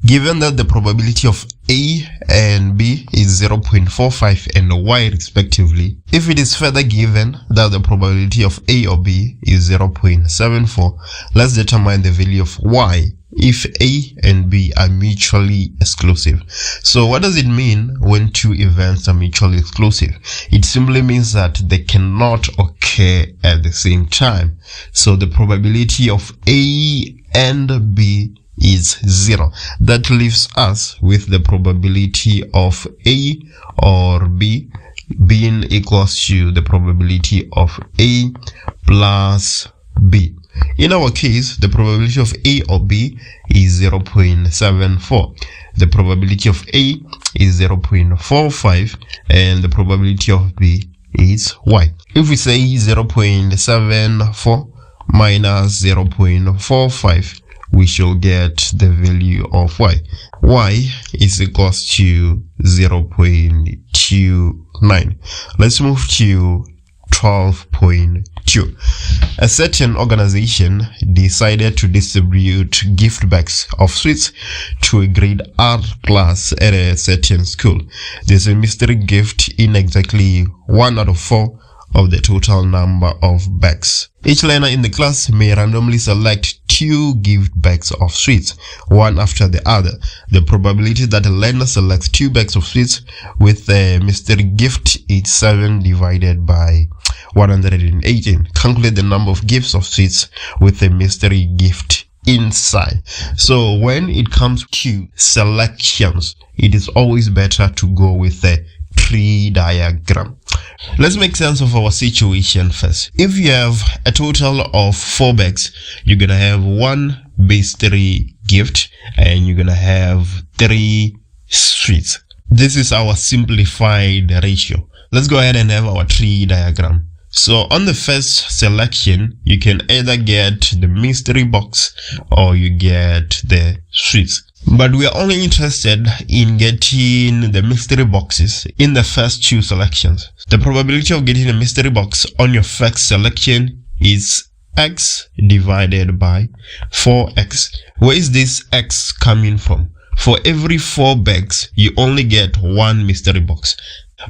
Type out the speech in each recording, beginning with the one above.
Given that the probability of A and B is 0.45 and Y respectively, if it is further given that the probability of A or B is 0.74, let's determine the value of Y if A and B are mutually exclusive. So what does it mean when two events are mutually exclusive? It simply means that they cannot occur at the same time. So the probability of A and B is 0. That leaves us with the probability of A or B being equals to the probability of A plus B. In our case, the probability of A or B is 0.74. The probability of A is 0.45 and the probability of B is Y. If we say 0.74 minus 0.45, we shall get the value of Y. Y is equals to 0.29. Let's move to 12.2. A certain organization decided to distribute gift bags of sweets to a grade R class at a certain school. There's a mystery gift in exactly 1 out of 4 of the total number of bags. Each learner in the class may randomly select 2 gift bags of sweets, one after the other. The probability that a learner selects 2 bags of sweets with a mystery gift is 7 divided by 118. Calculate the number of gifts of sweets with a mystery gift inside. So when it comes to selections, it is always better to go with a tree diagram. Let's make sense of our situation first. If you have a total of 4 bags, you're gonna have 1 mystery gift and you're gonna have 3 sweets. This is our simplified ratio. Let's go ahead and have our tree diagram. So on the first selection, you can either get the mystery box or you get the sweets. But we are only interested in getting the mystery boxes in the first 2 selections. The probability of getting a mystery box on your first selection is x divided by 4x. Where is this x coming from? For every 4 bags, you only get 1 mystery box.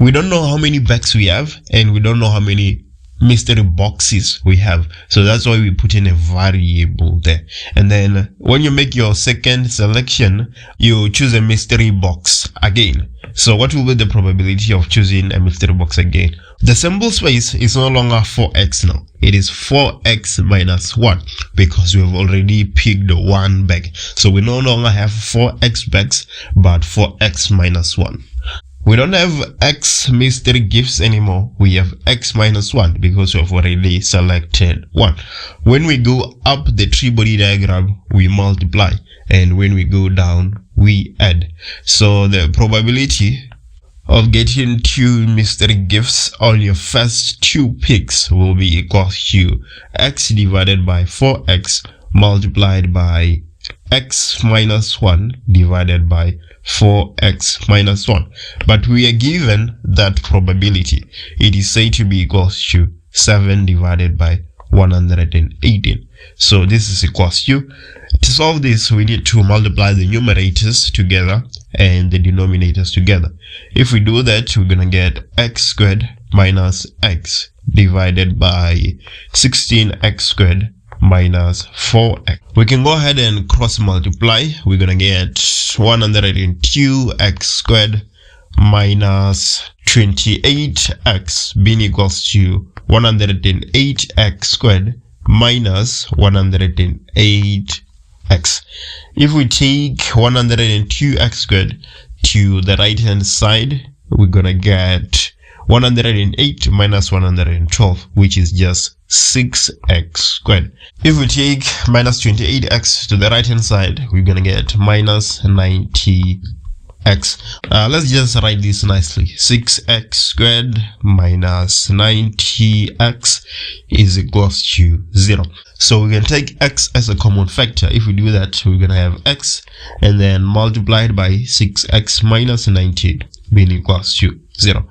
We don't know how many bags we have and we don't know how many mystery boxes we have, so that's why we put in a variable there. And then when you make your second selection, you choose a mystery box again. So what will be the probability of choosing a mystery box again? The sample space is no longer 4x now, it is 4x minus 1 because we have already picked 1 bag. So we no longer have 4x bags but 4x minus 1. We don't have x mystery gifts anymore. We have x minus 1 because we have already selected 1. When we go up the tree body diagram, we multiply. And when we go down, we add. So the probability of getting 2 mystery gifts on your first 2 picks will be equal to x divided by 4x multiplied by x minus 1 divided by 4x minus 1. But we are given that probability. It is said to be equals to 7 divided by 118. So this is equals to solve this, we need to multiply the numerators together and the denominators together. If we do that, we're gonna get x squared minus x divided by 16x squared minus 4x. We can go ahead and cross multiply. We're gonna get 102x squared minus 28x being equals to 108x squared minus 108x. If we take 102x squared to the right hand side, we're gonna get 108 minus 112, which is just 6x squared. If we take minus 28x to the right hand side, we're gonna get minus 90x. Let's just write this nicely. 6x squared minus 90x is equals to 0. So we can take x as a common factor. If we do that, we're gonna have x and then multiplied by 6x minus 90 being equals to 0.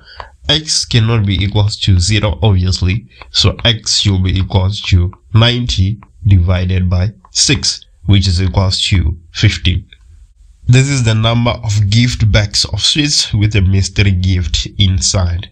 X cannot be equals to 0 obviously, so x should be equals to 90 divided by 6, which is equals to 15. This is the number of gift bags of sweets with a mystery gift inside.